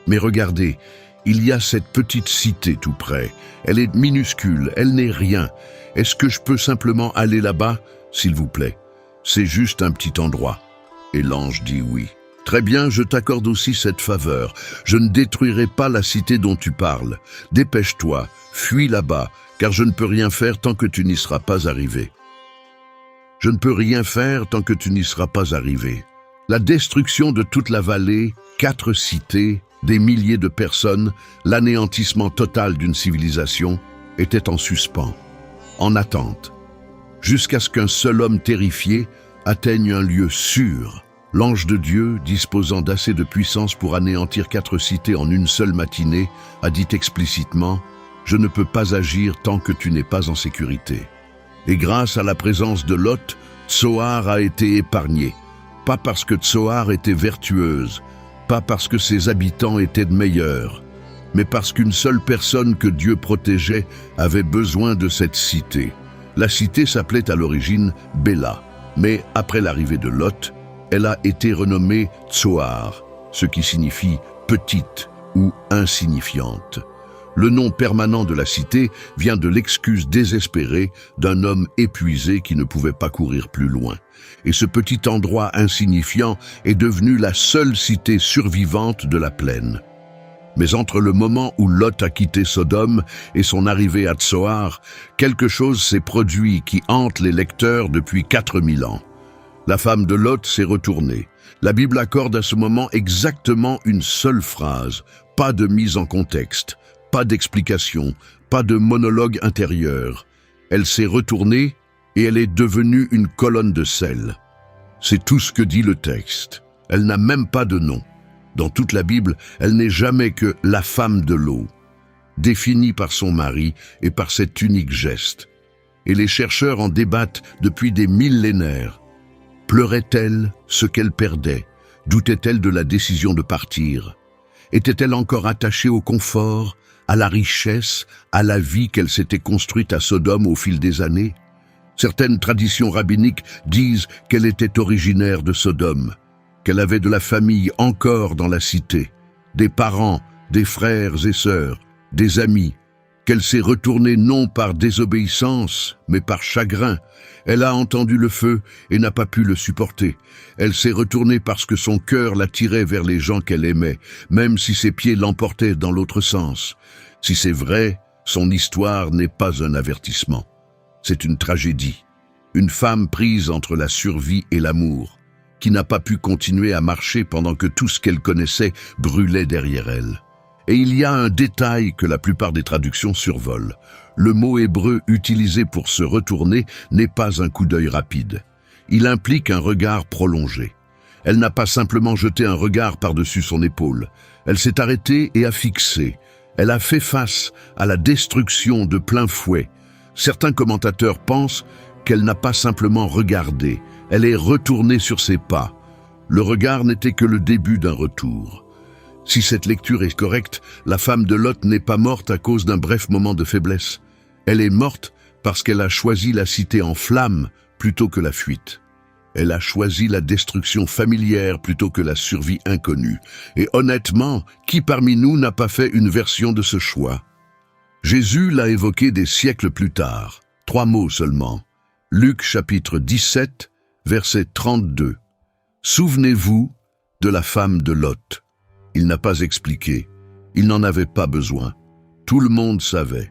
S1: Mais regardez, il y a cette petite cité tout près. Elle est minuscule, elle n'est rien. Est-ce que je peux simplement aller là-bas, s'il vous plaît? C'est juste un petit endroit. Et l'ange dit oui. Très bien, je t'accorde aussi cette faveur. Je ne détruirai pas la cité dont tu parles. Dépêche-toi, fuis là-bas, car je ne peux rien faire tant que tu n'y seras pas arrivé. Je ne peux rien faire tant que tu n'y seras pas arrivé. La destruction de toute la vallée, 4 cités, des milliers de personnes, l'anéantissement total d'une civilisation, était en suspens, en attente, jusqu'à ce qu'un seul homme terrifié atteigne un lieu sûr. L'ange de Dieu, disposant d'assez de puissance pour anéantir 4 cités en une seule matinée, a dit explicitement « Je ne peux pas agir tant que tu n'es pas en sécurité ». Et grâce à la présence de Lot, Tsoar a été épargné. Pas parce que Tsoar était vertueuse, pas parce que ses habitants étaient de meilleurs, mais parce qu'une seule personne que Dieu protégeait avait besoin de cette cité. La cité s'appelait à l'origine Béla, mais après l'arrivée de Lot, elle a été renommée Tsoar, ce qui signifie petite ou insignifiante. Le nom permanent de la cité vient de l'excuse désespérée d'un homme épuisé qui ne pouvait pas courir plus loin. Et ce petit endroit insignifiant est devenu la seule cité survivante de la plaine. Mais entre le moment où Lot a quitté Sodome et son arrivée à Tsoar, quelque chose s'est produit qui hante les lecteurs depuis 4000 ans. La femme de Lot s'est retournée. La Bible accorde à ce moment exactement une seule phrase, pas de mise en contexte, pas d'explication, pas de monologue intérieur. Elle s'est retournée et elle est devenue une colonne de sel. C'est tout ce que dit le texte. Elle n'a même pas de nom. Dans toute la Bible, elle n'est jamais que la femme de l'eau, définie par son mari et par cet unique geste. Et les chercheurs en débattent depuis des millénaires. Pleurait-elle ce qu'elle perdait? Doutait-elle de la décision de partir? Était-elle encore attachée au confort, à la richesse, à la vie qu'elle s'était construite à Sodome au fil des années? Certaines traditions rabbiniques disent qu'elle était originaire de Sodome, qu'elle avait de la famille encore dans la cité, des parents, des frères et sœurs, des amis, qu'elle s'est retournée non par désobéissance, mais par chagrin. Elle a entendu le feu et n'a pas pu le supporter. Elle s'est retournée parce que son cœur l'attirait vers les gens qu'elle aimait, même si ses pieds l'emportaient dans l'autre sens. Si c'est vrai, son histoire n'est pas un avertissement. C'est une tragédie. Une femme prise entre la survie et l'amour, qui n'a pas pu continuer à marcher pendant que tout ce qu'elle connaissait brûlait derrière elle. Et il y a un détail que la plupart des traductions survolent. Le mot hébreu utilisé pour se retourner n'est pas un coup d'œil rapide. Il implique un regard prolongé. Elle n'a pas simplement jeté un regard par-dessus son épaule. Elle s'est arrêtée et a fixé. Elle a fait face à la destruction de plein fouet. Certains commentateurs pensent qu'elle n'a pas simplement regardé. Elle est retournée sur ses pas. Le regard n'était que le début d'un retour. Si cette lecture est correcte, la femme de Lot n'est pas morte à cause d'un bref moment de faiblesse. Elle est morte parce qu'elle a choisi la cité en flammes plutôt que la fuite. Elle a choisi la destruction familière plutôt que la survie inconnue. Et honnêtement, qui parmi nous n'a pas fait une version de ce choix? Jésus l'a évoqué des siècles plus tard. 3 mots seulement. Luc chapitre 17, verset 32. Souvenez-vous de la femme de Lot. Il n'a pas expliqué. Il n'en avait pas besoin. Tout le monde savait.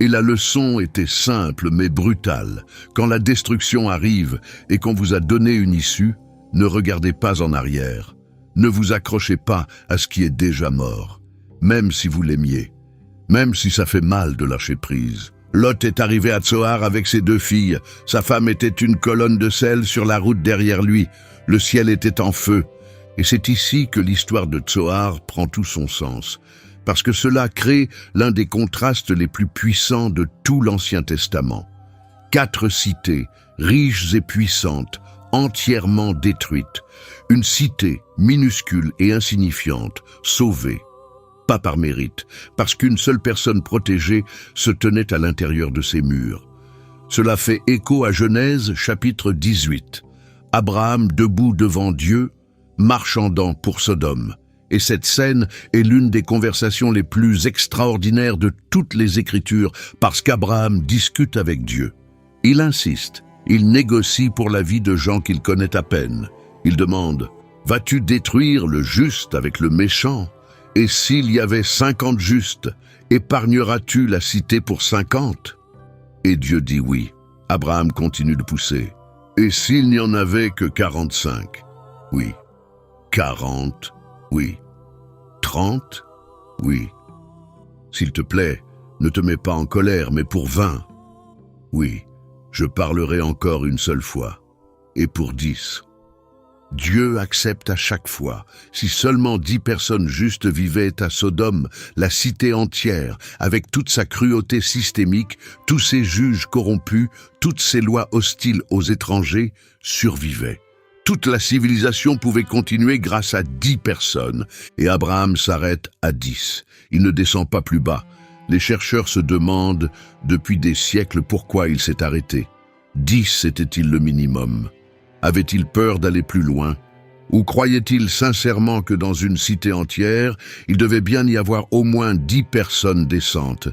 S1: Et la leçon était simple mais brutale. Quand la destruction arrive et qu'on vous a donné une issue, ne regardez pas en arrière. Ne vous accrochez pas à ce qui est déjà mort, même si vous l'aimiez, même si ça fait mal de lâcher prise. Lot est arrivé à Tsoar avec ses 2 filles. Sa femme était une colonne de sel sur la route derrière lui. Le ciel était en feu. Et c'est ici que l'histoire de Tsoar prend tout son sens, parce que cela crée l'un des contrastes les plus puissants de tout l'Ancien Testament. 4 cités, riches et puissantes, entièrement détruites. Une cité minuscule et insignifiante, sauvée. Pas par mérite, parce qu'une seule personne protégée se tenait à l'intérieur de ces murs. Cela fait écho à Genèse chapitre 18. Abraham debout devant Dieu, marchandant pour Sodome. Et cette scène est l'une des conversations les plus extraordinaires de toutes les Écritures, parce qu'Abraham discute avec Dieu. Il insiste, il négocie pour la vie de gens qu'il connaît à peine. Il demande, « Vas-tu détruire le juste avec le méchant ? Et s'il y avait 50 justes, épargneras-tu la cité pour 50 ?» Et Dieu dit oui. Abraham continue de pousser. « Et s'il n'y en avait que 45 ? Oui. 40 ? Oui. 30 ? Oui. S'il te plaît, ne te mets pas en colère, mais pour 20 ? Oui. Je parlerai encore une seule fois. Et pour 10 ? Dieu accepte à chaque fois. Si seulement 10 personnes justes vivaient à Sodome, la cité entière, avec toute sa cruauté systémique, tous ses juges corrompus, toutes ses lois hostiles aux étrangers, survivaient. Toute la civilisation pouvait continuer grâce à 10 personnes, et Abraham s'arrête à 10. Il ne descend pas plus bas. Les chercheurs se demandent depuis des siècles pourquoi il s'est arrêté. 10 était-il le minimum? Avait-il peur d'aller plus loin? Ou croyait-il sincèrement que dans une cité entière, il devait bien y avoir au moins 10 personnes décentes?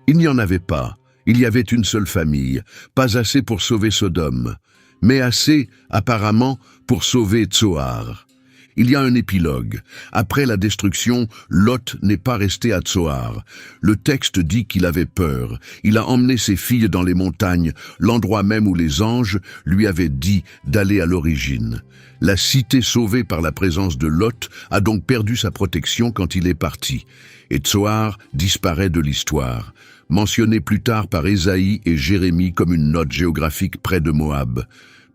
S1: Il n'y en avait pas. Il y avait une seule famille, pas assez pour sauver Sodome, mais assez, apparemment, pour sauver Tsoar. Il y a un épilogue. Après la destruction, Lot n'est pas resté à Tsoar. Le texte dit qu'il avait peur. Il a emmené ses filles dans les montagnes, l'endroit même où les anges lui avaient dit d'aller à l'origine. La cité sauvée par la présence de Lot a donc perdu sa protection quand il est parti. Et Tsoar disparaît de l'histoire, mentionné plus tard par Ésaïe et Jérémie comme une note géographique près de Moab.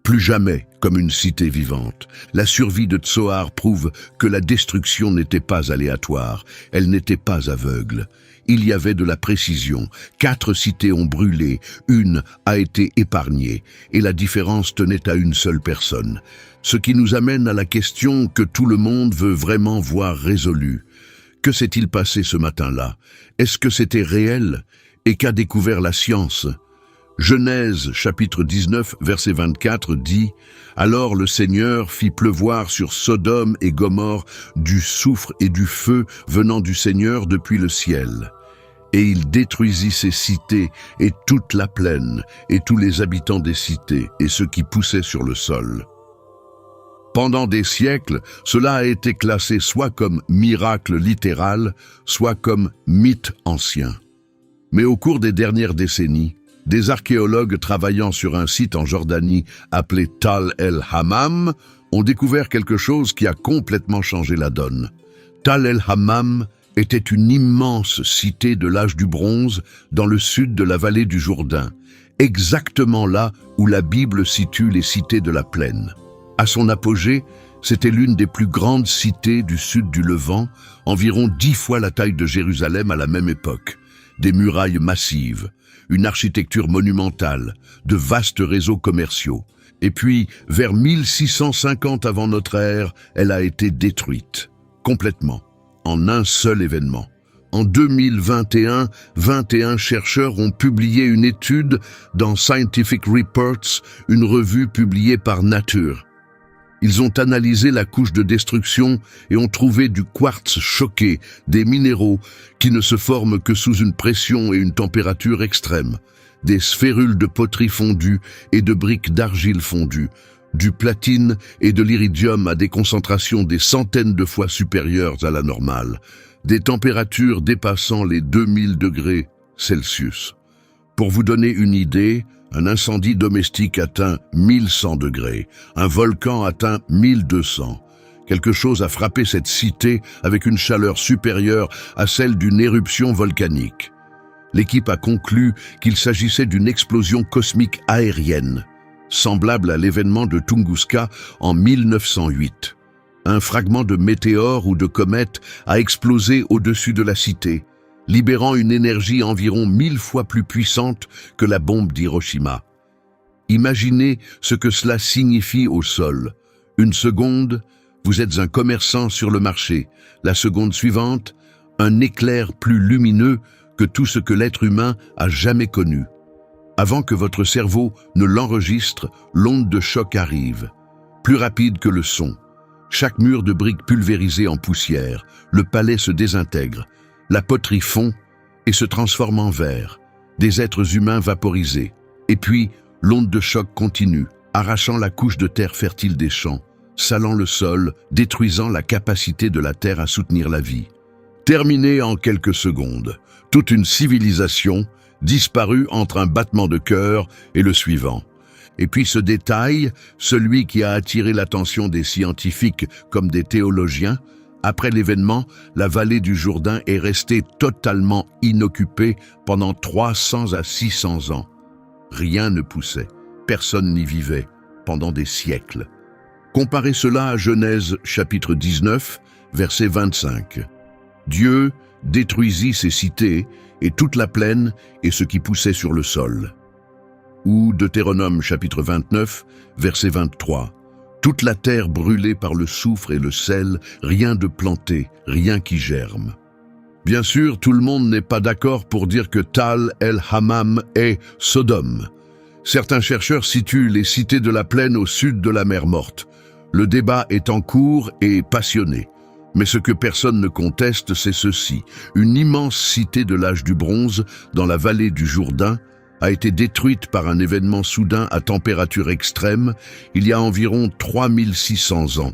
S1: Plus jamais comme une cité vivante. La survie de Tsoar prouve que la destruction n'était pas aléatoire, elle n'était pas aveugle. Il y avait de la précision. 4 cités ont brûlé, une a été épargnée, et la différence tenait à une seule personne. Ce qui nous amène à la question que tout le monde veut vraiment voir résolue. Que s'est-il passé ce matin-là? Est-ce que c'était réel? Et qu'a découvert la science? Genèse, chapitre 19, verset 24 dit « Alors le Seigneur fit pleuvoir sur Sodome et Gomorrhe du soufre et du feu venant du Seigneur depuis le ciel. Et il détruisit ces cités et toute la plaine, et tous les habitants des cités, et ceux qui poussaient sur le sol. » Pendant des siècles, cela a été classé soit comme miracle littéral, soit comme mythe ancien. Mais au cours des dernières décennies, des archéologues travaillant sur un site en Jordanie appelé Tal el-Hammam ont découvert quelque chose qui a complètement changé la donne. Tal el-Hammam était une immense cité de l'âge du bronze dans le sud de la vallée du Jourdain, exactement là où la Bible situe les cités de la plaine. À son apogée, c'était l'une des plus grandes cités du sud du Levant, environ 10 fois la taille de Jérusalem à la même époque. Des murailles massives, une architecture monumentale, de vastes réseaux commerciaux. Et puis, vers 1650 avant notre ère, elle a été détruite, complètement, en un seul événement. En 2021, 21 chercheurs ont publié une étude dans Scientific Reports, une revue publiée par Nature. Ils ont analysé la couche de destruction et ont trouvé du quartz choqué, des minéraux qui ne se forment que sous une pression et une température extrêmes, des sphérules de poterie fondue et de briques d'argile fondue, du platine et de l'iridium à des concentrations des centaines de fois supérieures à la normale, des températures dépassant les 2000 degrés Celsius. Pour vous donner une idée, un incendie domestique atteint 1100 degrés, un volcan atteint 1200. Quelque chose a frappé cette cité avec une chaleur supérieure à celle d'une éruption volcanique. L'équipe a conclu qu'il s'agissait d'une explosion cosmique aérienne, semblable à l'événement de Tunguska en 1908. Un fragment de météore ou de comète a explosé au-dessus de la cité, libérant une énergie environ 1000 fois plus puissante que la bombe d'Hiroshima. Imaginez ce que cela signifie au sol. Une seconde, vous êtes un commerçant sur le marché. La seconde suivante, un éclair plus lumineux que tout ce que l'être humain a jamais connu. Avant que votre cerveau ne l'enregistre, l'onde de choc arrive, plus rapide que le son. Chaque mur de briques pulvérisé en poussière, le palais se désintègre. La poterie fond et se transforme en verre, des êtres humains vaporisés. Et puis, l'onde de choc continue, arrachant la couche de terre fertile des champs, salant le sol, détruisant la capacité de la terre à soutenir la vie. Terminée en quelques secondes, toute une civilisation disparue entre un battement de cœur et le suivant. Et puis ce détail, celui qui a attiré l'attention des scientifiques comme des théologiens, après l'événement, la vallée du Jourdain est restée totalement inoccupée pendant 300 à 600 ans. Rien ne poussait, personne n'y vivait, pendant des siècles. Comparez cela à Genèse chapitre 19, verset 25. Dieu détruisit ces cités et toute la plaine et ce qui poussait sur le sol. Ou Deutéronome chapitre 29, verset 23. Toute la terre brûlée par le soufre et le sel, rien de planté, rien qui germe. Bien sûr, tout le monde n'est pas d'accord pour dire que Tal el-Hammam est Sodome. Certains chercheurs situent les cités de la plaine au sud de la mer Morte. Le débat est en cours et passionné. Mais ce que personne ne conteste, c'est ceci. Une immense cité de l'âge du bronze, dans la vallée du Jourdain, a été détruite par un événement soudain à température extrême, il y a environ 3600 ans.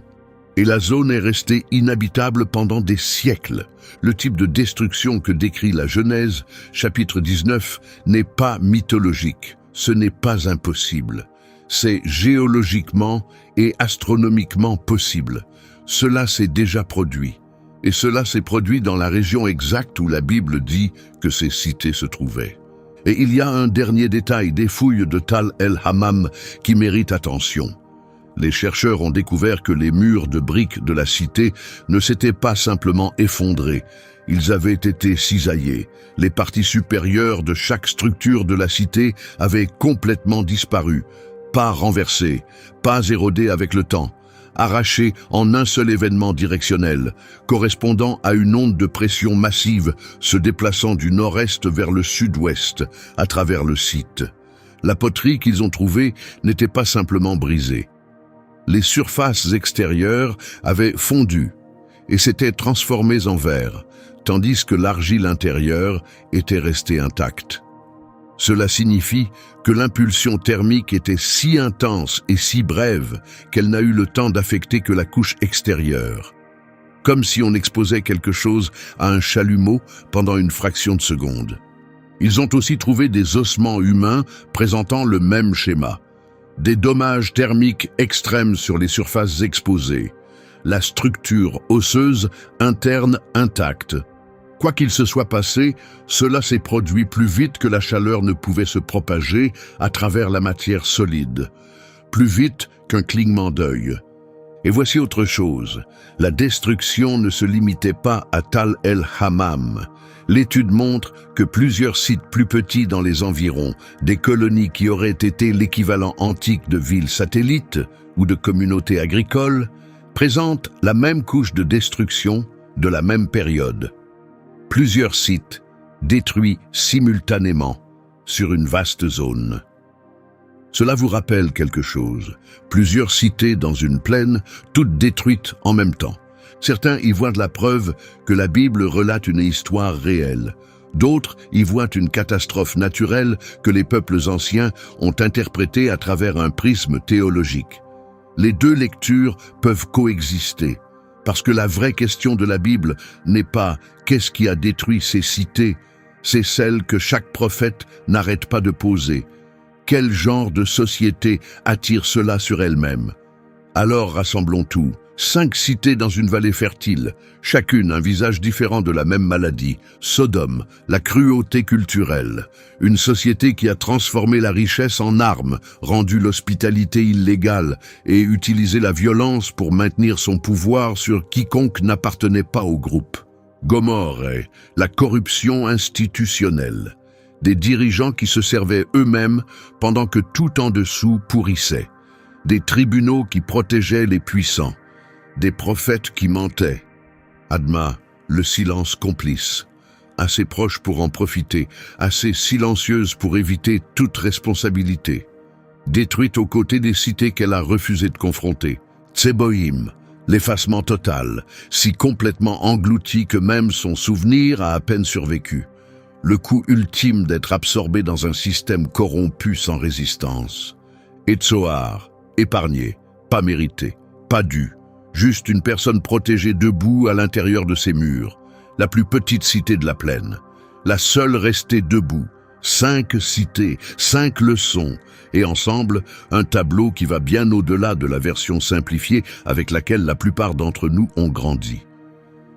S1: Et la zone est restée inhabitable pendant des siècles. Le type de destruction que décrit la Genèse, chapitre 19, n'est pas mythologique. Ce n'est pas impossible. C'est géologiquement et astronomiquement possible. Cela s'est déjà produit. Et cela s'est produit dans la région exacte où la Bible dit que ces cités se trouvaient. Et il y a un dernier détail des fouilles de Tal el-Hammam qui mérite attention. Les chercheurs ont découvert que les murs de briques de la cité ne s'étaient pas simplement effondrés, ils avaient été cisaillés. Les parties supérieures de chaque structure de la cité avaient complètement disparu, pas renversées, pas érodées avec le temps, arrachées en un seul événement directionnel, correspondant à une onde de pression massive se déplaçant du nord-est vers le sud-ouest, à travers le site. La poterie qu'ils ont trouvée n'était pas simplement brisée. Les surfaces extérieures avaient fondu et s'étaient transformées en verre, tandis que l'argile intérieure était restée intacte. Cela signifie que l'impulsion thermique était si intense et si brève qu'elle n'a eu le temps d'affecter que la couche extérieure, comme si on exposait quelque chose à un chalumeau pendant une fraction de seconde. Ils ont aussi trouvé des ossements humains présentant le même schéma. Des dommages thermiques extrêmes sur les surfaces exposées, la structure osseuse interne intacte. Quoi qu'il se soit passé, cela s'est produit plus vite que la chaleur ne pouvait se propager à travers la matière solide, plus vite qu'un clignement d'œil. Et voici autre chose, la destruction ne se limitait pas à Tal el-Hammam. L'étude montre que plusieurs sites plus petits dans les environs, des colonies qui auraient été l'équivalent antique de villes satellites ou de communautés agricoles, présentent la même couche de destruction de la même période. Plusieurs sites détruits simultanément sur une vaste zone. Cela vous rappelle quelque chose. Plusieurs cités dans une plaine, toutes détruites en même temps. Certains y voient de la preuve que la Bible relate une histoire réelle. D'autres y voient une catastrophe naturelle que les peuples anciens ont interprétée à travers un prisme théologique. Les deux lectures peuvent coexister, parce que la vraie question de la Bible n'est pas « qu'est-ce qui a détruit ces cités ?», c'est celle que chaque prophète n'arrête pas de poser. Quel genre de société attire cela sur elle-même? Alors rassemblons tout. 5 cités dans une vallée fertile, chacune un visage différent de la même maladie. Sodome, la cruauté culturelle. Une société qui a transformé la richesse en arme, rendu l'hospitalité illégale et utilisé la violence pour maintenir son pouvoir sur quiconque n'appartenait pas au groupe. Gomorrhe, la corruption institutionnelle. Des dirigeants qui se servaient eux-mêmes pendant que tout en dessous pourrissait. Des tribunaux qui protégeaient les puissants. Des prophètes qui mentaient. Adma, le silence complice. Assez proche pour en profiter, assez silencieuse pour éviter toute responsabilité. Détruite aux côtés des cités qu'elle a refusé de confronter. Tseboïm, l'effacement total, si complètement englouti que même son souvenir a à peine survécu. Le coup ultime d'être absorbé dans un système corrompu sans résistance. Et Tsoar, épargné, pas mérité, pas dû. Juste une personne protégée debout à l'intérieur de ses murs, la plus petite cité de la plaine, la seule restée debout, 5 cités, 5 leçons, et ensemble, un tableau qui va bien au-delà de la version simplifiée avec laquelle la plupart d'entre nous ont grandi.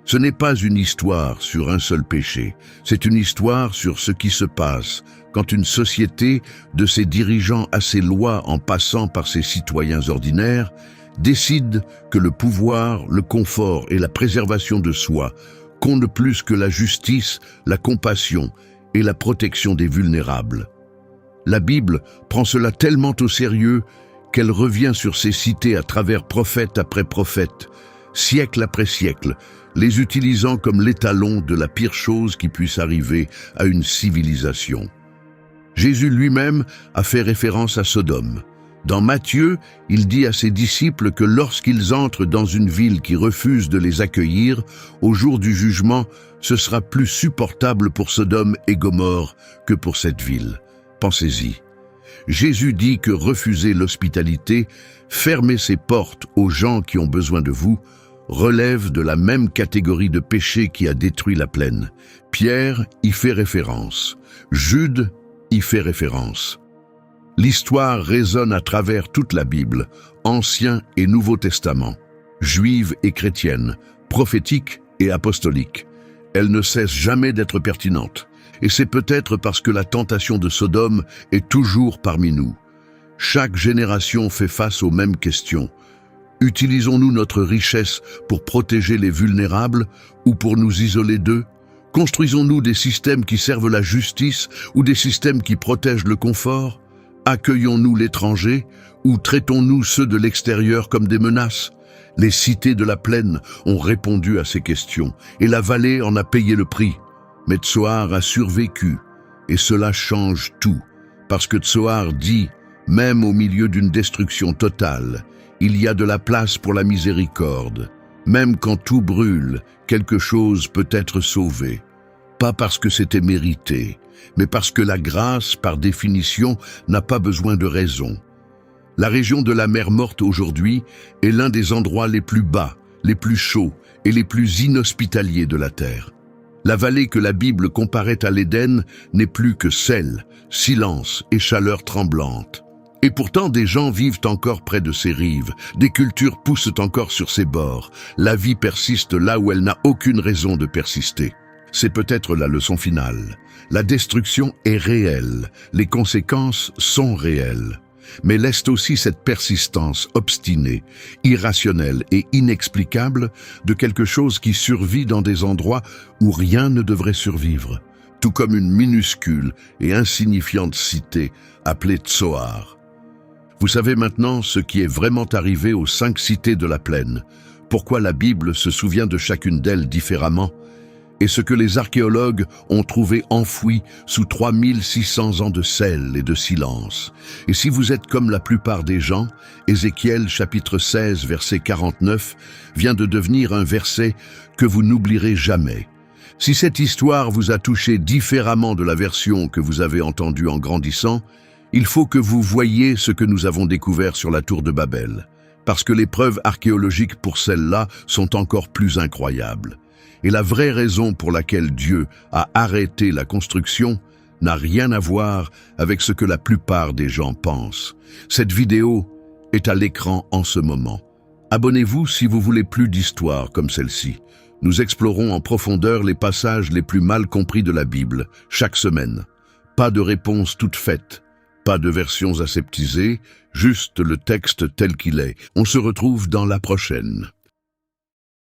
S1: Ce n'est pas une histoire sur un seul péché, c'est une histoire sur ce qui se passe quand une société, de ses dirigeants à ses lois en passant par ses citoyens ordinaires, décide que le pouvoir, le confort et la préservation de soi comptent plus que la justice, la compassion et la protection des vulnérables. La Bible prend cela tellement au sérieux qu'elle revient sur ces cités à travers prophète après prophète, siècle après siècle, les utilisant comme l'étalon de la pire chose qui puisse arriver à une civilisation. Jésus lui-même a fait référence à Sodome. Dans Matthieu, il dit à ses disciples que lorsqu'ils entrent dans une ville qui refuse de les accueillir, au jour du jugement, ce sera plus supportable pour Sodome et Gomorrhe que pour cette ville. Pensez-y. Jésus dit que refuser l'hospitalité, fermer ses portes aux gens qui ont besoin de vous, relève de la même catégorie de péché qui a détruit la plaine. Pierre y fait référence. Jude y fait référence. L'histoire résonne à travers toute la Bible, Ancien et Nouveau Testament, juive et chrétienne, prophétique et apostolique. Elle ne cesse jamais d'être pertinente. Et c'est peut-être parce que la tentation de Sodome est toujours parmi nous. Chaque génération fait face aux mêmes questions. Utilisons-nous notre richesse pour protéger les vulnérables ou pour nous isoler d'eux? Construisons-nous des systèmes qui servent la justice ou des systèmes qui protègent le confort? Accueillons-nous l'étranger ou traitons-nous ceux de l'extérieur comme des menaces? Les cités de la plaine ont répondu à ces questions et la vallée en a payé le prix. Mais Tsoar a survécu et cela change tout parce que Tsoar dit, même au milieu d'une destruction totale, il y a de la place pour la miséricorde. Même quand tout brûle, quelque chose peut être sauvé. Pas parce que c'était mérité, mais parce que la grâce, par définition, n'a pas besoin de raison. La région de la mer Morte aujourd'hui est l'un des endroits les plus bas, les plus chauds et les plus inhospitaliers de la terre. La vallée que la Bible comparait à l'Éden n'est plus que sel, silence et chaleur tremblante. Et pourtant des gens vivent encore près de ces rives, des cultures poussent encore sur ces bords, la vie persiste là où elle n'a aucune raison de persister. C'est peut-être la leçon finale. La destruction est réelle, les conséquences sont réelles. Mais laisse aussi cette persistance obstinée, irrationnelle et inexplicable de quelque chose qui survit dans des endroits où rien ne devrait survivre, tout comme une minuscule et insignifiante cité appelée Tsoar. Vous savez maintenant ce qui est vraiment arrivé aux 5 cités de la plaine, pourquoi la Bible se souvient de chacune d'elles différemment, et ce que les archéologues ont trouvé enfoui sous 3600 ans de sel et de silence. Et si vous êtes comme la plupart des gens, Ézéchiel chapitre 16 verset 49 vient de devenir un verset que vous n'oublierez jamais. Si cette histoire vous a touché différemment de la version que vous avez entendue en grandissant, il faut que vous voyiez ce que nous avons découvert sur la tour de Babel, parce que les preuves archéologiques pour celle-là sont encore plus incroyables. Et la vraie raison pour laquelle Dieu a arrêté la construction n'a rien à voir avec ce que la plupart des gens pensent. Cette vidéo est à l'écran en ce moment. Abonnez-vous si vous voulez plus d'histoires comme celle-ci. Nous explorons en profondeur les passages les plus mal compris de la Bible, chaque semaine. Pas de réponse toute faite, pas de versions aseptisées, juste le texte tel qu'il est. On se retrouve dans la prochaine.